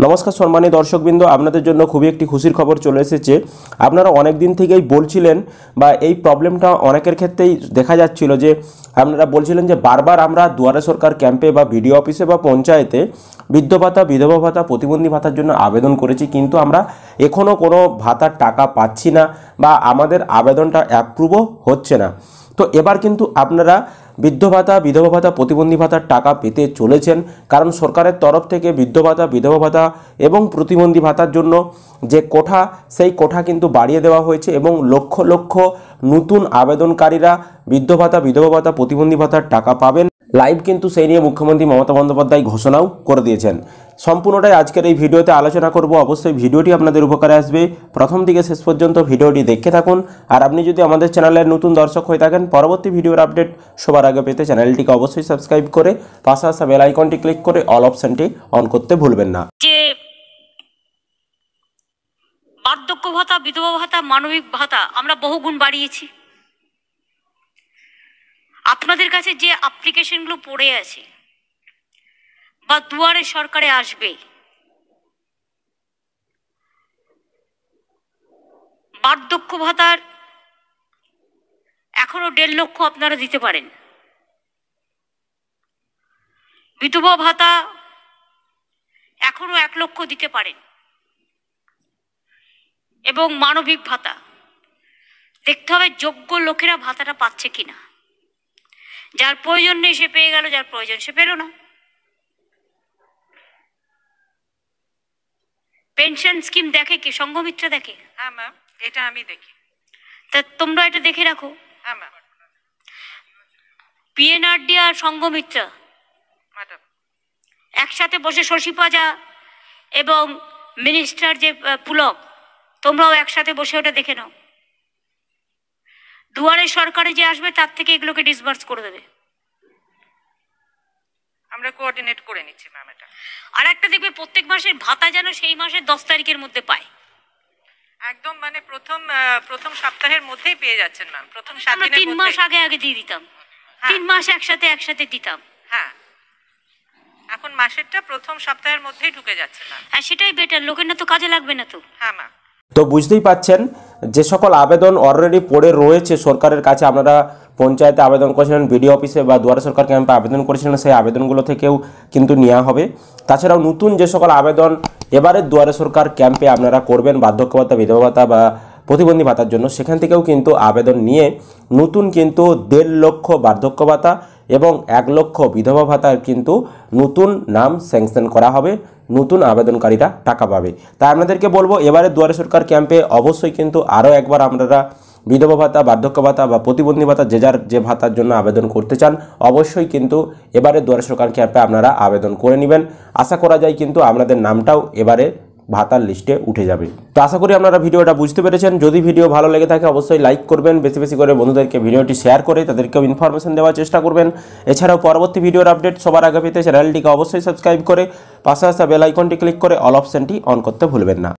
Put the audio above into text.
নমস্কার সম্মানিত দর্শকবৃন্দ, আপনাদের জন্য খুবই একটি খুশির খবর চলে এসেছে। আপনারা অনেক দিন থেকেই বলছিলেন বা এই প্রবলেমটা অনেকের ক্ষেত্রেই দেখা যাচ্ছিল যে আপনারা বলছিলেন যে বারবার আমরা দুয়ারে সরকার ক্যাম্পে বা বিডিও অফিসে বা পঞ্চায়েতে বৃদ্ধ ভাতা, বিধবা ভাতা, প্রতিবন্ধী ভাতার জন্য আবেদন করেছি, কিন্তু আমরা এখনও কোনো ভাতার টাকা পাচ্ছি না বা আমাদের আবেদনটা অ্যাপ্রুভও হচ্ছে না। তো এবার কিন্তু আপনারা বৃদ্ধ ভাতা, বিধবা ভাতা, প্রতিবন্ধী ভাতার টাকা পেতে চলেছেন, কারণ সরকারের তরফ থেকে বৃদ্ধ ভাতা, বিধবা ভাতা এবং প্রতিবন্ধী ভাতার জন্য যে কোঠা, সেই কোঠা কিন্তু বাড়িয়ে দেওয়া হয়েছে এবং লক্ষ লক্ষ নতুন আবেদনকারীরা বৃদ্ধ ভাতা, বিধবা ভাতা, প্রতিবন্ধী ভাতার টাকা পাবেন। লাইভ কিন্তু সেই নিয়ে মুখ্যমন্ত্রী মমতা বন্দ্যোপাধ্যায় ঘোষণাও করে দিয়েছেন। সম্পূর্ণটাই আজকের এই ভিডিওতে আলোচনা করব। অবশ্যই ভিডিওটি আপনাদের উপকারে আসবে, প্রথম থেকে শেষ পর্যন্ত ভিডিওটি দেখতে থাকুন। আর আপনি যদি আমাদের চ্যানেলের নতুন দর্শক হয়ে থাকেন, পরবর্তী ভিডিওর আপডেট সবার আগে পেতে চ্যানেলটিকে অবশ্যই সাবস্ক্রাইব করে পাশে আসা বেল আইকনটি ক্লিক করে অল অপশনটি অন করতে ভুলবেন না। যে বার্ধক্য ভাতা, বিধবা ভাতা, মানবিক ভাতা আমরা বহুগুণ বাড়িয়েছি। আপনাদের কাছে যে অ্যাপ্লিকেশনগুলো পড়ে আছে বা দুয়ারে সরকারে আসবে, বার্ধক্য ভাতার এখনো 1.5 লক্ষ আপনারা দিতে পারেন, বিধবা ভাতা এখনো 1 লক্ষ দিতে পারেন এবং মানবিক ভাতা দেখতে হবে যোগ্য লোকেরা ভাতাটা পাচ্ছে কিনা। যার প্রয়োজন নেই সে পেয়ে গেল, যার প্রয়োজন সে পেল না। পেনশন স্কিম দেখে কি সংঘমিত্র দেখে? হ্যাঁ ম্যাম, এটা আমি দেখি। তা তোমরা এটা দেখে রাখো। হ্যাঁ ম্যাম। পিএনআরডি আর সংঘমিত্র ম্যাডাম একসাথে বসে শশী পাজা এবং মিনিস্টার যে পুলক, তোমরাও একসাথে বসে ওটা দেখে নাও। দুয়ারে সরকারে যে আসবে তার থেকে এগুলোকে ডিসবার্স করে দেবে। আমরা কোঅর্ডিনেট করে নিচ্ছি ম্যাম এটা। আর একটা দেখবে প্রত্যেক মাসের ভাতা যেন সেই মাসের 10 তারিখের মধ্যে পায়। একদম মানে প্রথম সপ্তাহের মধ্যেই পেয়ে যাচ্ছেন ম্যাম। প্রথম 7 আমরা দিনের 3 মধ্যে। মাস আগে দিয়ে দিতাম। 3 মাস একসাথে দিতাম। হ্যাঁ, এখন মাসেরটা প্রথম সপ্তাহের মধ্যেই ঢুকে যাচ্ছে ম্যাম। হ্যাঁ, সেটাই বেটার। লোকের না তো কাজে লাগবে না তো। হ্যাঁ ম্যাম। তো বুঝতেই পাচ্ছেন যে সকল আবেদন অলরেডি পড়ে রয়েছে সরকারের কাছে। আপনারা পঞ্চায়েতে আবেদন করেছিলেন, বিডিও অফিসে বা দুয়ারে সরকার ক্যাম্পে আবেদন করেছিলেন, সেই আবেদনগুলো থেকেও কিন্তু নেওয়া হবে। তাছাড়াও নতুন যে সকল আবেদন এবারে দুয়ারে সরকার ক্যাম্পে আপনারা করবেন বার্ধক্য ভাতা, বিধবা ভাতা বা প্রতিবন্ধী ভাতার জন্য, সেখান থেকেও কিন্তু আবেদন নিয়ে নতুন কিন্তু 1.5 লক্ষ বার্ধক্য ভাতা এবং 1 লক্ষ বিধবা ভাতার কিন্তু নতুন নাম স্যাংশন করা হবে, নতুন আবেদনকারীরা টাকা পাবে। তাই আপনাদেরকে বলবো এবারে দুয়ারে সরকার ক্যাম্পে অবশ্যই কিন্তু আরও একবার আপনারা বিধবা ভাতা, বার্ধক্য ভাতা বা প্রতিবন্ধী ভাতা যে যার যে ভাতার জন্য আবেদন করতে চান, অবশ্যই কিন্তু এবারে দুয়ারে সরকার ক্যাম্পে আপনারা আবেদন করে নেবেন। আশা করা যায় কিন্তু আপনাদের নামটাও এবারে ভাতার লিস্টে উঠে যাবে। তো আশা করি আপনারা ভিডিওটা বুঝতে পেরেছেন। যদি ভিডিও ভালো লেগে থাকে অবশ্যই লাইক করবেন, বেশি বেশি করে বন্ধুদেরকে ভিডিওটি শেয়ার করে তাদেরকেও ইনফরমেশন দেওয়ার চেষ্টা করবেন। এছাড়াও পরবর্তী ভিডিওর আপডেট সবার আগে পেতে চ্যানেলটিকে অবশ্যই সাবস্ক্রাইব করে পাশে আসা বেল আইকনটি ক্লিক করে অল অপশনটি অন করতে ভুলবেন না।